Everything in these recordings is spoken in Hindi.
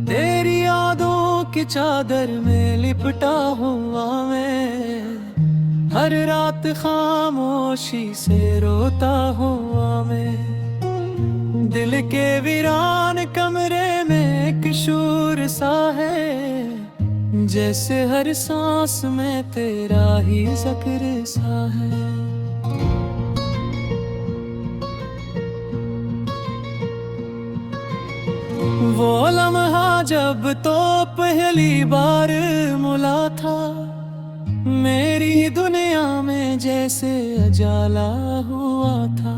तेरी यादों की चादर में लिपटा हुआ मैं, हर रात खामोशी से रोता हुआ मैं। दिल के वीरान कमरे में एक शूर सा है, जैसे हर सांस में तेरा ही जिक्र सा है। वो लम्हा जब तो पहली बार मिला था, मेरी दुनिया में जैसे उजाला हुआ था।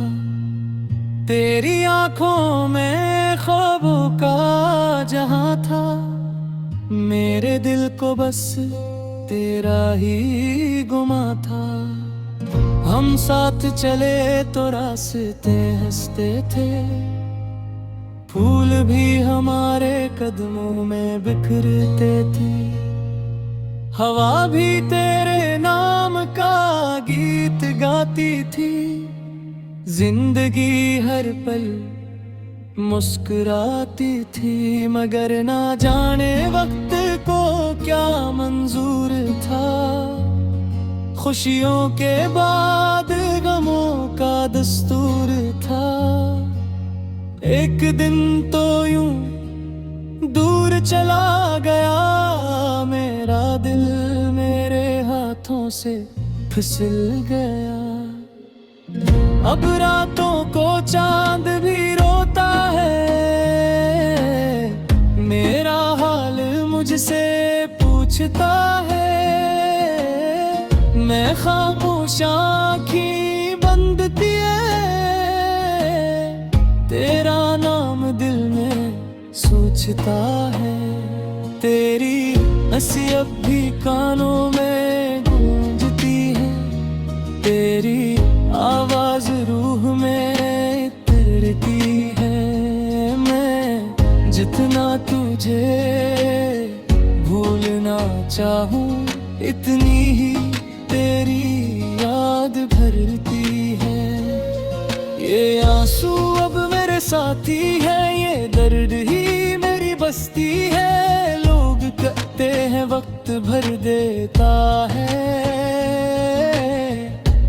तेरी आंखों में ख्वाबों का जहां था, मेरे दिल को बस तेरा ही गुमा था। हम साथ चले तो रास्ते हंसते थे, फूल भी हमारे कदमों में बिखरते थे। हवा भी तेरे नाम का गीत गाती थी, जिंदगी हर पल मुस्कुराती थी। मगर ना जाने वक्त को क्या मंजूर था, खुशियों के बाद गमों का दस्तूर था। एक दिन तो यूं दूर चला गया, मेरा दिल मेरे हाथों से फिसल गया। अब रातों को चांद भी रोता है, मेरा हाल मुझसे पूछता है। मैं खामोश आँखें बंद किए, तेरा नाम दिल में सोचता है। तेरी हंसी अब भी कानों में गूंजती है, तेरी आवाज रूह में उतरती है। मैं जितना तुझे भूलना चाहूं, इतनी ही तेरी याद भरती है। ये आंसू अब मेरे साथी है, ये दर्द ही मेरी बस्ती है। लोग कहते हैं वक्त भर देता है,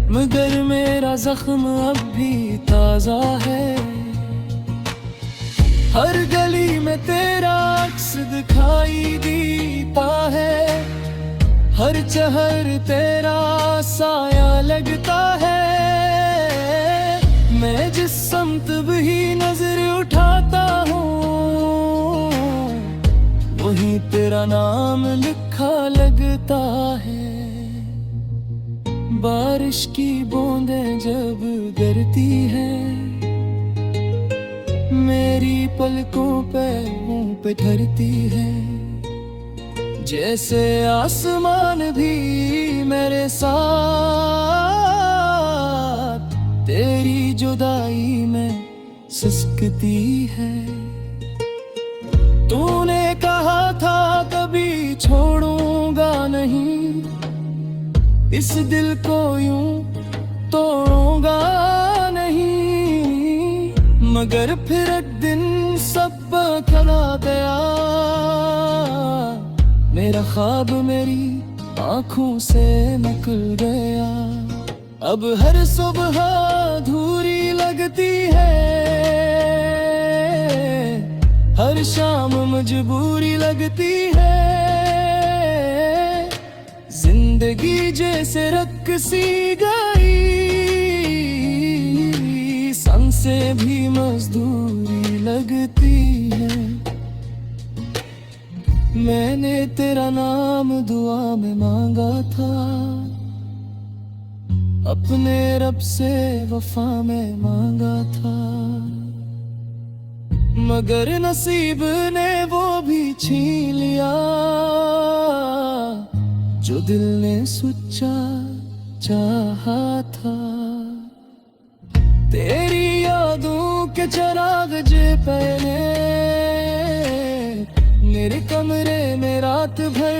मगर मेरा जख्म अब भी ताजा है। हर गली में तेरा अक्स दिखाई देता है, हर चहर तेरा साया लगता है। मैं जिस समत भी नजर उठाता हूँ, वहीं तेरा नाम लिखा लगता है। बारिश की बूंदें जब गिरती हैं, मेरी पलकों पे मुंह पे ठहरती है। जैसे आसमान भी मेरे साथ तेरी जुदाई में सिसकती है। तूने कहा था कभी छोड़ूंगा नहीं, इस दिल को यूं तोड़ूंगा नहीं। मगर फिर एक दिन सब बदल गया, मेरा ख्वाब मेरी आंखों से निकल गया। अब हर सुबह अधूरी लगती है, हर शाम मजबूरी लगती है। जिंदगी जैसे रक्सी गई, सांसें भी मजदूरी लगती है। मैंने तेरा नाम दुआ में मांगा था, अपने रब से वफा में मांगा था। मगर नसीब ने वो भी छीन लिया, जो दिल ने सच्चा चाहा था। तेरी यादों के चिराग जे पहले मेरे कमरे में रात भर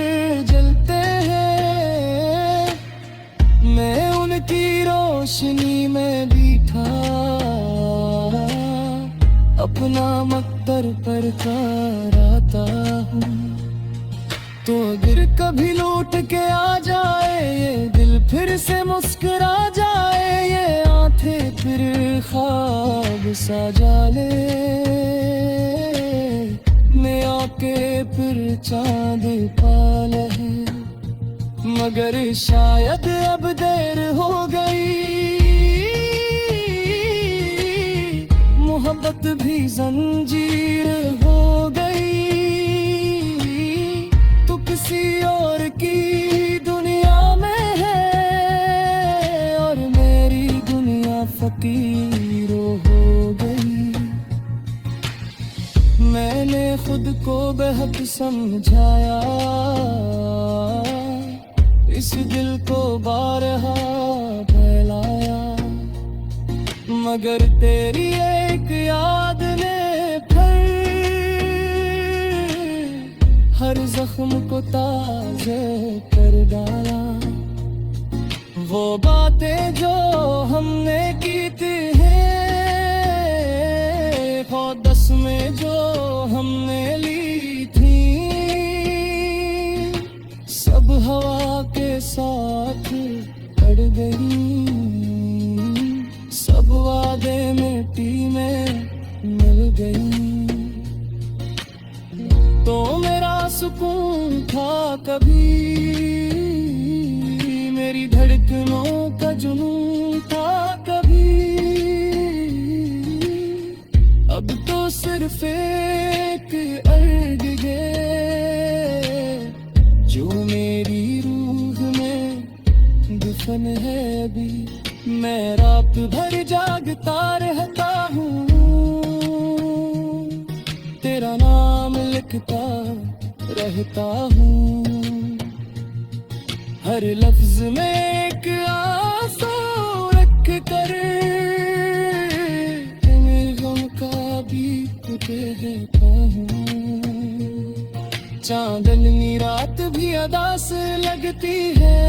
जलते हैं। की रोशनी में बीठा अपना मकदर पर कराता हूँ। तो अगर कभी लौट के आ जाए ये दिल, फिर से मुस्कुरा जाए ये आंखें, फिर ख्वाब सजा ले मैं आके फिर चांद पाल है, मगर शायद अब देर हो गई। मोहब्बत भी जंजीर हो गई, तू किसी और की दुनिया में है और मेरी दुनिया फकीर हो गई। मैंने खुद को बेहद समझाया, इस दिल को बारहा फैलाया, मगर तेरी एक याद ने फिर हर जख्म को ताज़े कर डाला। वो बातें जो हमने की थी दस में जो हमने ली थी, सब हवा के साथ उड़ गई, सब वादे मिट्टी में मिल गई। तो मेरा सुकून था कभी, मेरी धड़कनों का जुनून था कभी, अब तो सिर्फ एक अर्ज़ जो मेरी रूह में दफन है अभी। मैं रात भर जागता रहता हूँ, तेरा नाम लिखता रहता हूँ, हर लफ्ज में एक आंसू रख कर मेरे गम का भी कहता हूँ। चांदनी रात भी अदा से लगती है,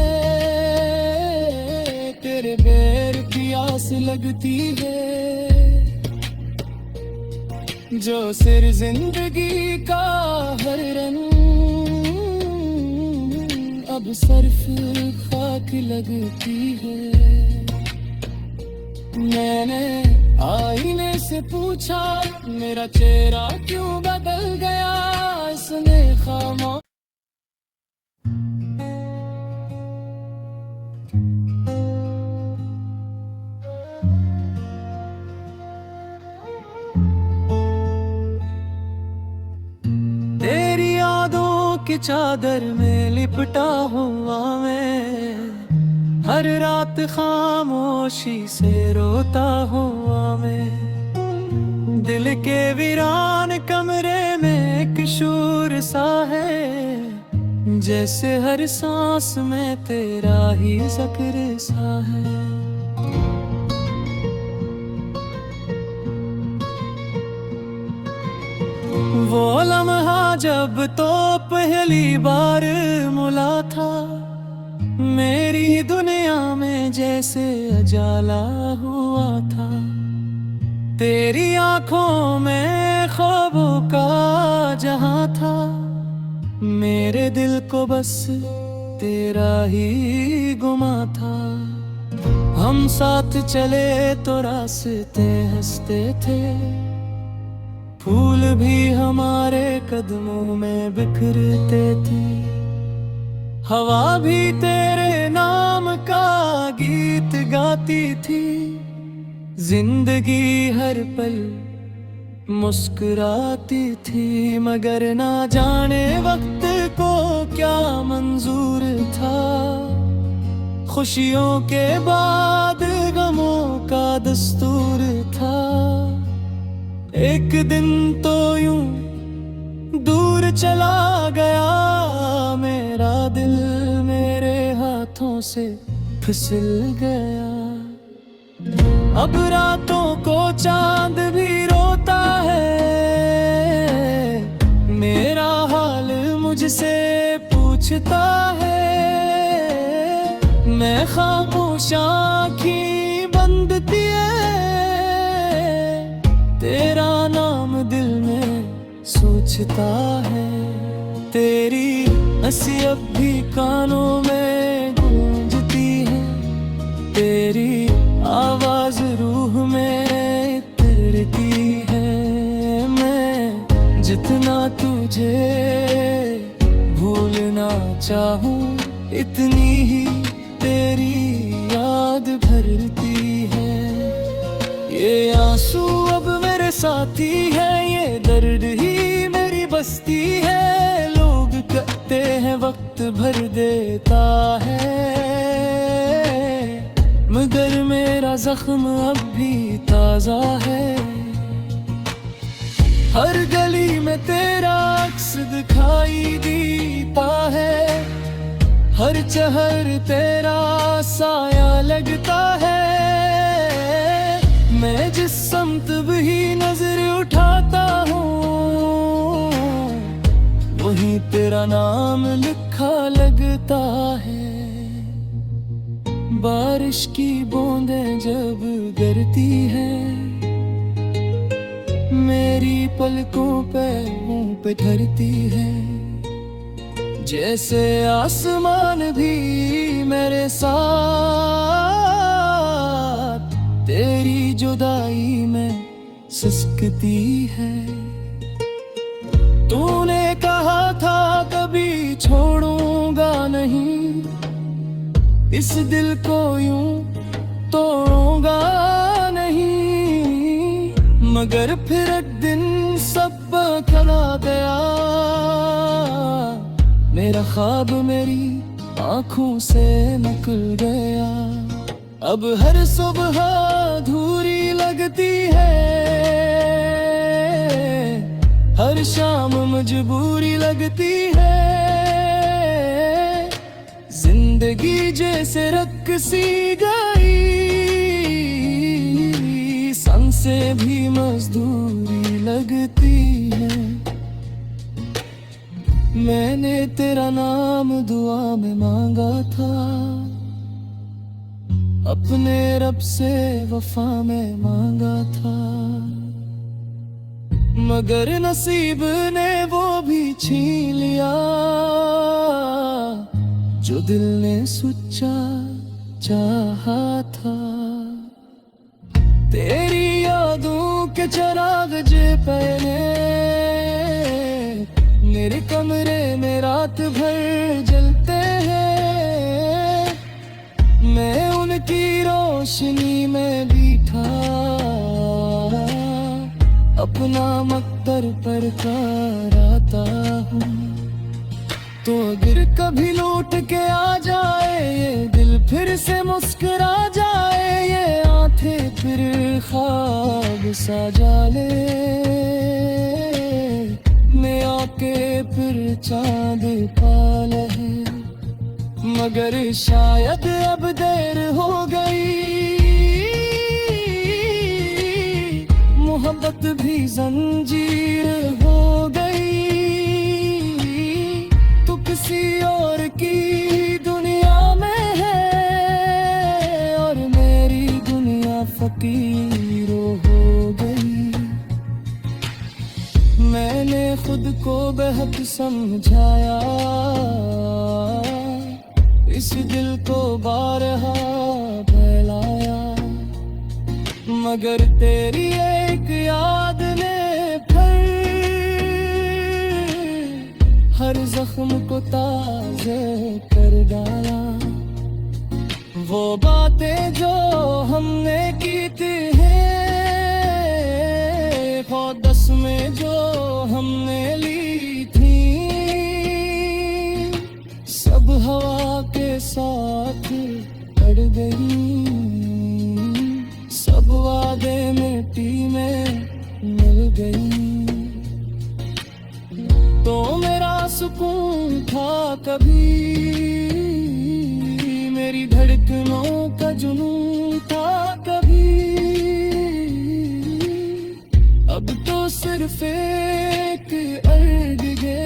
तेरे बेर की आस लगती है, जो सिर जिंदगी का हर रंग अब सर्फ खाक लगती है। मैंने आईने से पूछा मेरा चेहरा क्यों बदल गया, इसने खामोश तेरी यादों की चादर में लिपटा हुआ मैं, हर रात खामोशी से रोता हुआ मैं। दिल के वीरान कमरे में एक शूर सा है, जैसे हर सांस में तेरा ही ज़िक्र सा है। वो लम्हा जब तो पहली बार मिला था, मेरी दुनिया में जैसे उजाला हुआ था। तेरी आंखों में ख्वाबों का जहां था, मेरे दिल को बस तेरा ही गुमा था। हम साथ चले तो रास्ते हंसते थे, फूल भी हमारे कदमों में बिखरते थे। हवा भी तेरे नाम का गीत गाती थी, जिंदगी हर पल मुस्कुराती थी। मगर ना जाने वक्त को क्या मंजूर था, खुशियों के बाद गमों का दस्तूर था। एक दिन तो यूं दूर चला गया मेरा दिल, मेरे हाथों से फिसल गया। अब रातों को चांद भी रोता है, मेरा हाल मुझसे पूछता है। मैं खामोश आँखें बंद किए तेरा नाम दिल में सोचता है। तेरी हंसी अब भी कानों में गूंजती है, तेरी आवाज रूह में उतरती है। मैं जितना तुझे भूलना चाहूँ इतनी ही तेरी याद भरती है। ये आंसू अब मेरे साथी है, ये दर्द ही मेरी बस्ती है। लोग कहते हैं वक्त भर देता है, मगर मेरा जख्म अब भी ताजा है। हर गली में तेरा अक्स दिखाई देता है, हर चहर तेरा साया लगता है। मैं जिस समत भी नजर उठाता हूँ वहीं तेरा नाम लिखा लगता है। बारिश की बूंदें जब गिरती हैं मेरी पलकों पे मुंह पे ठहरती है। जैसे आसमान भी मेरे साथ तेरी जुदाई में सिसकती है। तूने कहा था कभी छोड़ूंगा नहीं, इस दिल को यूं तोड़ूंगा नहीं। मगर फिर एक दिन सब बदला गया, मेरा ख्वाब मेरी आंखों से निकल गया। अब हर सुबह अधूरी लगती है, हर शाम मजबूरी लगती है। जिंदगी जैसे रक सी गई, सांसें भी मजदूरी लगती है। मैंने तेरा नाम दुआ में मांगा था, अपने रब से वफा में मांगा था। मगर नसीब ने वो भी छीन लिया जो दिल ने सच्चा चाहा था। तेरी यादों के चिराग जे पहले मेरे कमरे में रात भर जलते हैं। मैं उनकी रोशनी में बैठा अपना मकदर पर कराता हूँ। तो अगर कभी लौट के आ जाए ये दिल, फिर से मुस्कुरा जाए ये आंखें, फिर ख्वाब सजा ले मैं आके फिर चांद पाले। मगर शायद अब देर हो गई, मोहब्बत भी जंजीर हो गई। तू किसी और की दुनिया में है और मेरी दुनिया फकीर हो गई। मैंने खुद को बेहद समझाया, इस दिल को बारहा फैलाया। मगर तेरी एक याद ने फिर हर जख्म को ताज़े कर डाला। वो बातें जो हमने की थी दस में जो हमने ली थी, सब हवा के साथ बढ़ गई। सब वादे मिट्टी में मिल गई। तो मेरा सुकून था कभी, मेरी धड़कनों का जुनून था कभी। अब तो सिर्फ एक अर्ग है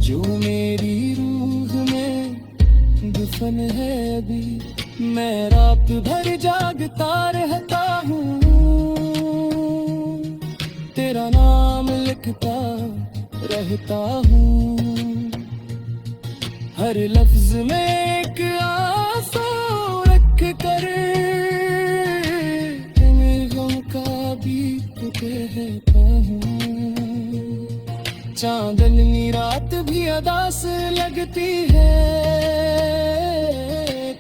जो मेरी रूह में दफन है अभी। मैं रात भर जागता रहता हूँ, तेरा नाम लिखता रहता हूँ। हर लफ्ज में एक आंसू रख कर मेरे गम का भी तो कहता हूँ। चांदनी रात भी अदा से लगती है,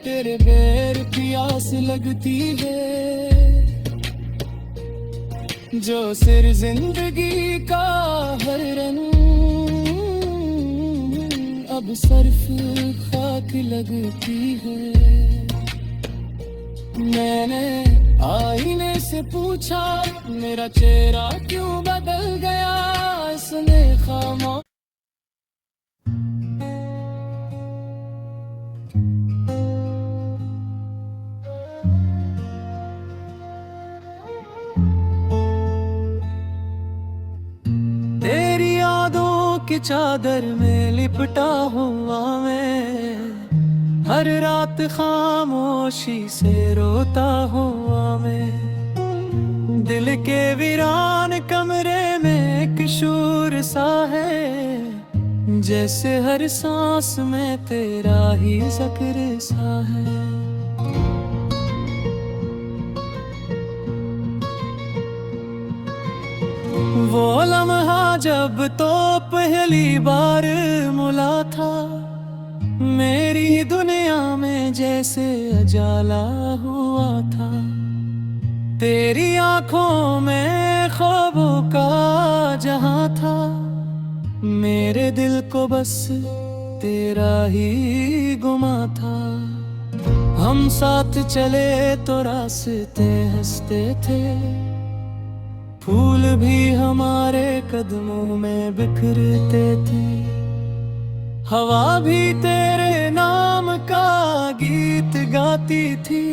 तेरे बेर प्यास लगती है। जो सिर जिंदगी का हर रंग अब सर्फ खाक लगती है। मैंने आईने से पूछा मेरा चेहरा क्यों बदल गया, इसने खामोश तेरी यादों की चादर में लिपटा हुआ मैं, हर रात खामोशी से रोता हुआ मैं। दिल के वीरान कमरे में एक शूर सा है, जैसे हर सांस में तेरा ही जिक्र सा है। वो लम्हा जब तो पहली बार मुला था, मेरी दुनिया में जैसे उजाला हुआ था। तेरी आंखों में ख्वाबों का जहां था, मेरे दिल को बस तेरा ही गुमा था। हम साथ चले तो रास्ते हंसते थे, फूल भी हमारे कदमों में बिखरते थे। हवा भी तेरे नाम का गीत गाती थी,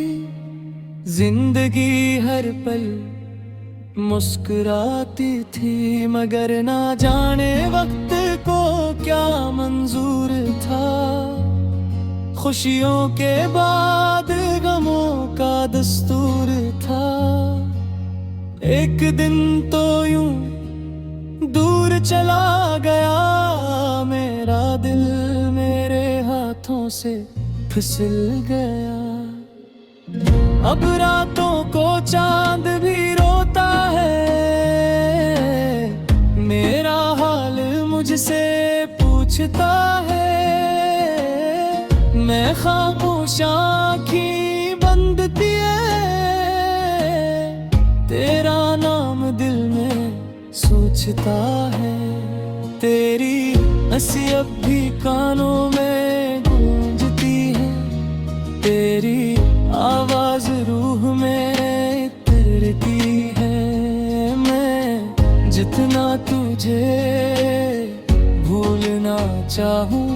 जिंदगी हर पल मुस्कुराती थी। मगर ना जाने वक्त को क्या मंजूर था, खुशियों के बाद गमों का दस्तूर था। एक दिन तो यूं दूर चला गया मेरा दिल, मेरे हाथों से फिसल गया। अब रातों को चांद भी रोता है, मेरा हाल मुझसे पूछता है। मैं खामोश आँखें बंद किए, तेरा नाम दिल में सोचता है। तेरी हंसी अब भी कानों में गूंजती है, तेरी आवाज रूह में इतरती है। मैं जितना तुझे भूलना चाहूं,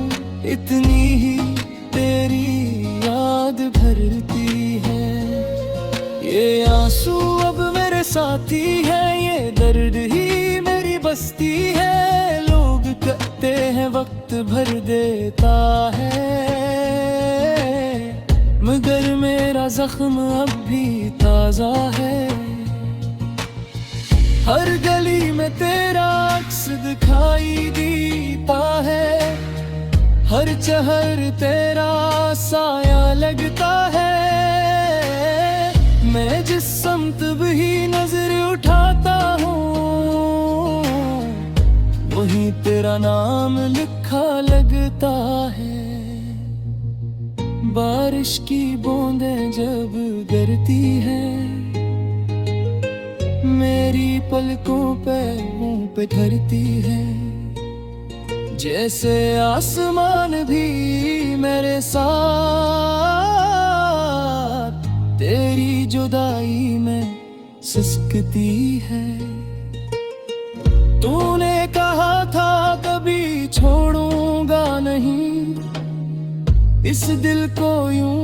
इतनी ही तेरी याद भरती है। ये आंसू अब मेरे साथी है, ये दर्द ही मेरी बस्ती है। लोग कहते हैं वक्त भर देता है, मगर मेरा जख्म अब भी ताजा है। हर गली में तेरा अक्स दिखाई देता है, हर चहर तेरा साया लगता है। मैं जिस समत भी नजर उठाता हूँ, वहीं तेरा नाम लिखा लगता है। बारिश की बूंदें जब गिरती हैं, मेरी पलकों पे मुंह पे ठहरती है। जैसे आसमान भी मेरे साथ तेरी जुदाई में सिसकती है। तूने कहा था कभी छोड़ूंगा नहीं, इस दिल को यूं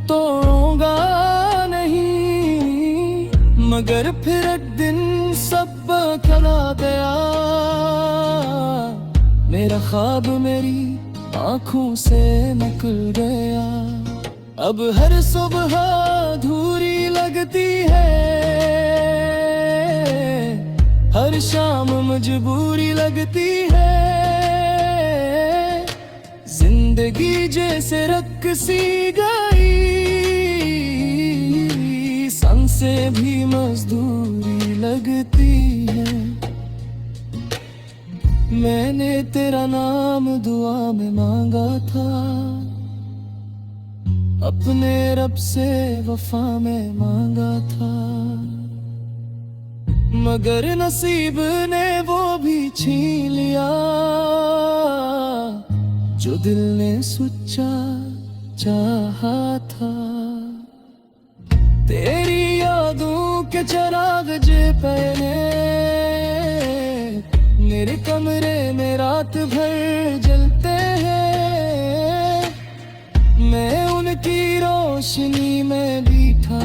तोड़ूंगा नहीं। मगर फिर एक दिन सब बदला गया, मेरा ख्वाब मेरी आँखों से निकल गया। अब हर सुबह अधूरी लगती है, हर शाम मजबूरी लगती है। जिंदगी जैसे रक्सी गई, सांसें भी मजदूरी लगती है। मैंने तेरा नाम दुआ में मांगा था, अपने रब से वफा में मांगा था, मगर नसीब ने वो भी छीन लिया जो दिल ने सच्चा चाहा था। तेरी यादों के चिराग जे पहने मेरे कमरे में रात भर जलते हैं। मैं उनकी रोशनी में बैठा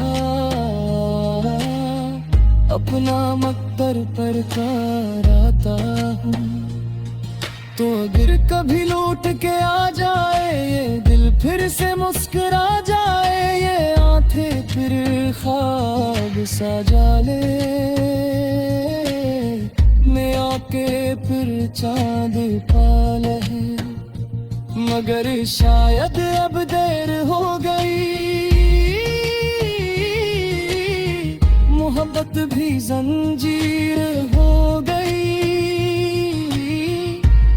अपना मकबर पर कराता हूँ। तो अगर कभी लौट के आ जाए ये दिल, फिर से मुस्कुरा जाए ये आंखें, फिर ख्वाब सजा ले मैं आके फिर चांद पाले। मगर शायद अब देर हो गई, मोहब्बत भी जंजीर हो गई।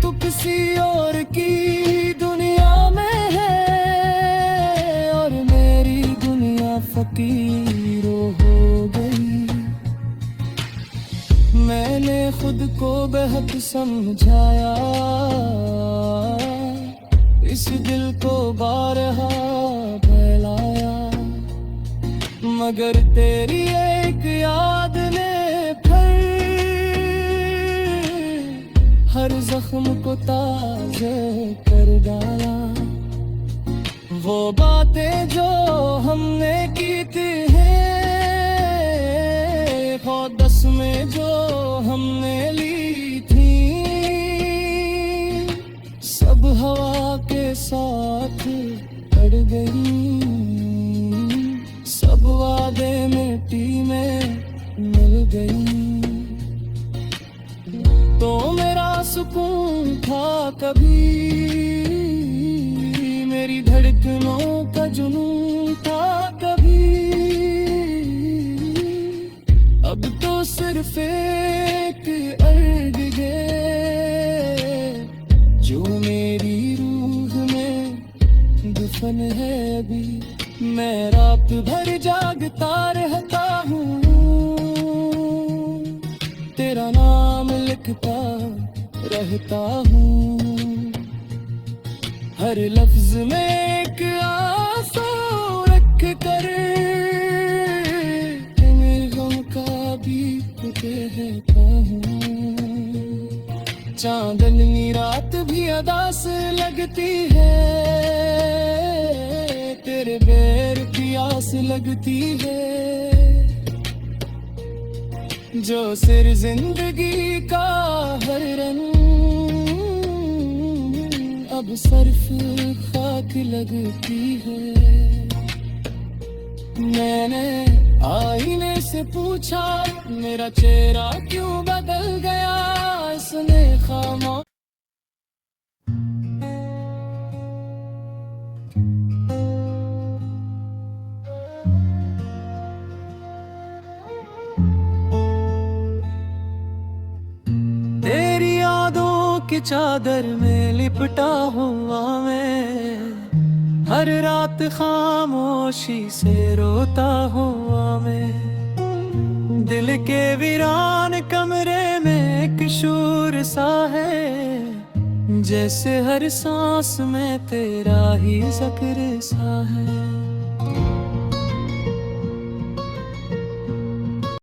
तू किसी और की दुनिया में है और मेरी दुनिया फकीर हो गई। मैंने खुद को बेहद समझाया, इस दिल को बारहा फैलाया, मगर तेरी एक याद ने फिर हर जख्म को ताज़ा कर डाला। वो बातें जो हमने की थी दस में जो हमने ली थी, सब हवा के साथ बढ़ गई। सब वादे मिट्टी में मिल गई। तो मेरा सुकून था कभी, मेरी धड़कनों का जुनून था कभी, अब तो सिर्फ एक अर्ग है जो मेरी रूह में दफन है अभी। मैं रात भर जागता रहता हूँ, तेरा नाम लिखता रहता हूँ। हर लफ्ज में एक आंसू रख कर मेरे गम का भी कहता हूँ। चांदनी रात भी अदास लगती है, तेरे बेर की आस लगती है। जो सिर जिंदगी का हर रंग अब सर्फ खाक लगती है। मैंने आईने से पूछा मेरा चेहरा क्यों बदल गया, इसने खामोश तेरी यादों की चादर में लिपटा हुआ मैं, हर रात खामोशी से रोता हुआ मैं। दिल के वीरान कमरे में एक शूर सा है, जैसे हर सांस में तेरा ही जिक्र सा है।